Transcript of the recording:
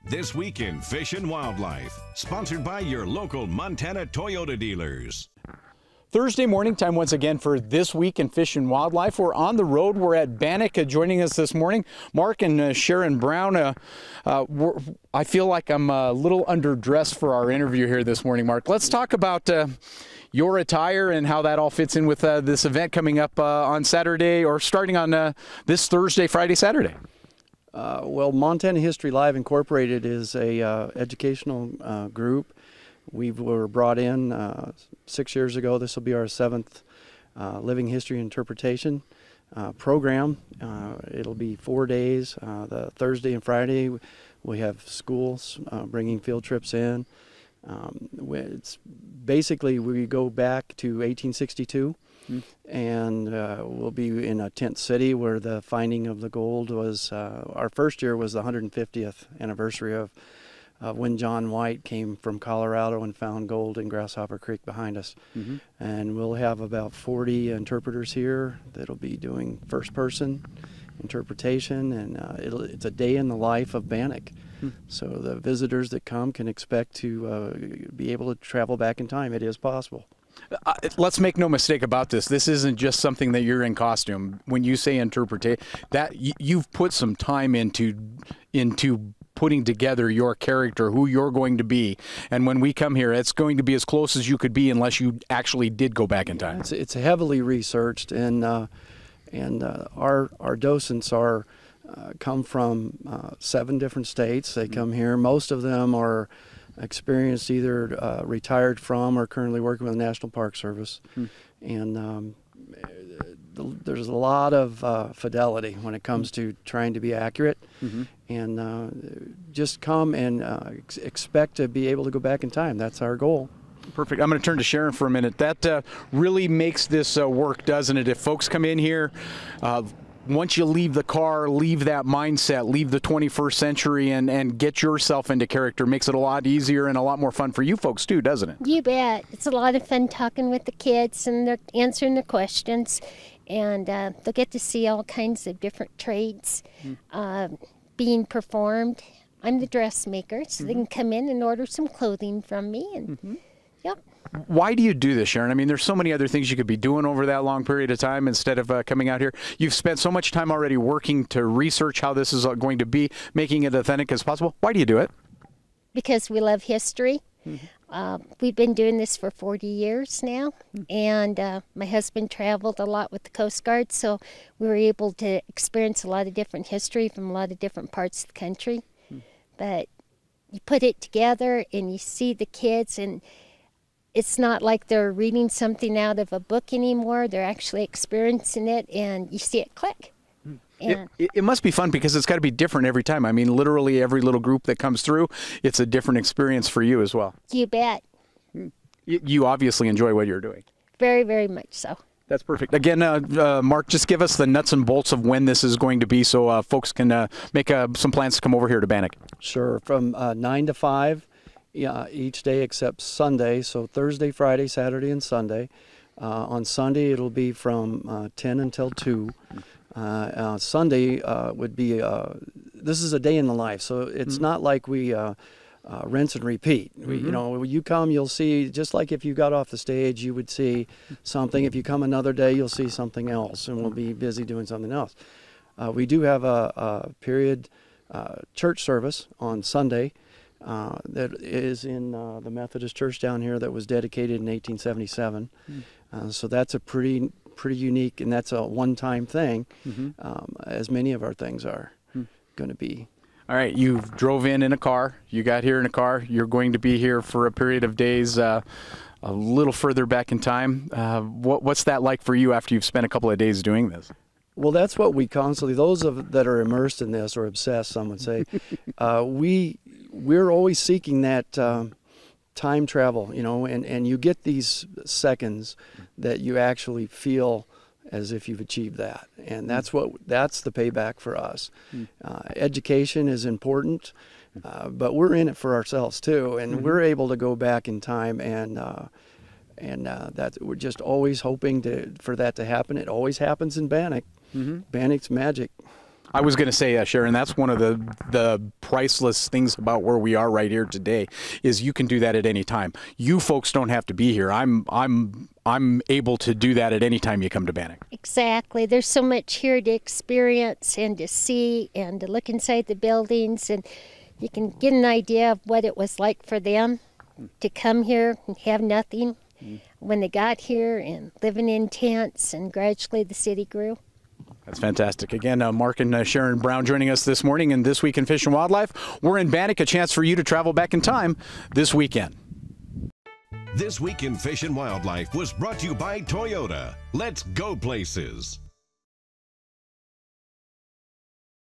This Week in Fish and Wildlife, sponsored by your local Montana Toyota dealers. Thursday morning time once again for This Week in Fish and Wildlife. We're on the road. We're at Bannack. Joining us this morning, Mark and Sharon Brown. I feel like I'm a little underdressed for our interview here this morning, Mark. Let's talk about your attire and how that all fits in with this event coming up on Saturday, or starting on this Thursday, Friday, Saturday. Well, Montana History Live Incorporated is a educational group. We were brought in 6 years ago. This will be our 7th Living History Interpretation program. It'll be 4 days. The Thursday and Friday we have schools bringing field trips in. It's basically, we go back to 1862. And we'll be in a tent city where the finding of the gold was, our first year was the 150th anniversary of when John White came from Colorado and found gold in Grasshopper Creek behind us. And we'll have about 40 interpreters here that'll be doing first-person interpretation, and it's a day in the life of Bannack. So the visitors that come can expect to be able to travel back in time. It is possible. Let's make no mistake about this. This isn't just something that you're in costume. When you say interpretation, that you've put some time into putting together your character, who you're going to be. And when we come here, it's going to be as close as you could be unless you actually did go back in time. It's heavily researched, and our docents come from 7 different states. They come here. Most of them are experienced, either retired from or currently working with the National Park Service. And there's a lot of fidelity when it comes to trying to be accurate. And just come and expect to be able to go back in time. That's our goal. Perfect. I'm going to turn to Sharon for a minute. That really makes this work, doesn't it? If folks come in here, once you leave the car, leave that mindset, leave the 21st century, and get yourself into character, makes it a lot easier and a lot more fun for you folks too, doesn't it? You bet. It's a lot of fun talking with the kids, and they're answering their questions, and they'll get to see all kinds of different trades being performed. I'm the dressmaker, so they can come in and order some clothing from me, and yep. Why do you do this, Sharon? I mean, there's so many other things you could be doing over that long period of time instead of coming out here. You've spent so much time already working to research how this is going to be, making it authentic as possible. Why do you do it? Because we love history. We've been doing this for 40 years now, and my husband traveled a lot with the Coast Guard, so we were able to experience a lot of different history from a lot of different parts of the country. But you put it together and you see the kids, and it's not like they're reading something out of a book anymore. They're actually experiencing it, and you see it click. It must be fun because it's got to be different every time. I mean, literally every little group that comes through, it's a different experience for you as well. You bet. You obviously enjoy what you're doing. Very, very much so. That's perfect. Again, Mark, just give us the nuts and bolts of when this is going to be so folks can make some plans to come over here to Bannack. Sure. From 9 to 5. Each day except Sunday, so Thursday, Friday, Saturday, and Sunday. On Sunday, it'll be from 10 until 2. Sunday would be, this is a day in the life, so it's not like we rinse and repeat. You know, when you come, you'll see, just like if you got off the stage, you would see something. If you come another day, you'll see something else, and we'll be busy doing something else. We do have a period church service on Sunday. That is in the Methodist Church down here that was dedicated in 1877. So that's a pretty unique, and that's a one-time thing, as many of our things are going to be. All right, you drove in a car. You got here in a car. You're going to be here for a period of days a little further back in time. What's that like for you after you've spent a couple of days doing this? Well, that's what we constantly, those that are immersed in this, or obsessed, some would say, we're always seeking that time travel, you know, and you get these seconds that you actually feel as if you've achieved that, and that's the payback for us. Education is important, but we're in it for ourselves too, and we're able to go back in time, and that we're just always hoping for that to happen. It always happens in Bannack. Bannack's magic. I was going to say, Sharon, that's one of the priceless things about where we are right here today is you can do that at any time. You folks don't have to be here. I'm able to do that at any time you come to Bannack. Exactly. There's so much here to experience and to see and to look inside the buildings, and you can get an idea of what it was like for them to come here and have nothing when they got here and living in tents, and gradually the city grew. That's fantastic. Again, Mark and Sharon Brown joining us this morning in This Week in Fish and Wildlife. We're in Bannack, a chance for you to travel back in time this weekend. This Week in Fish and Wildlife was brought to you by Toyota. Let's go places.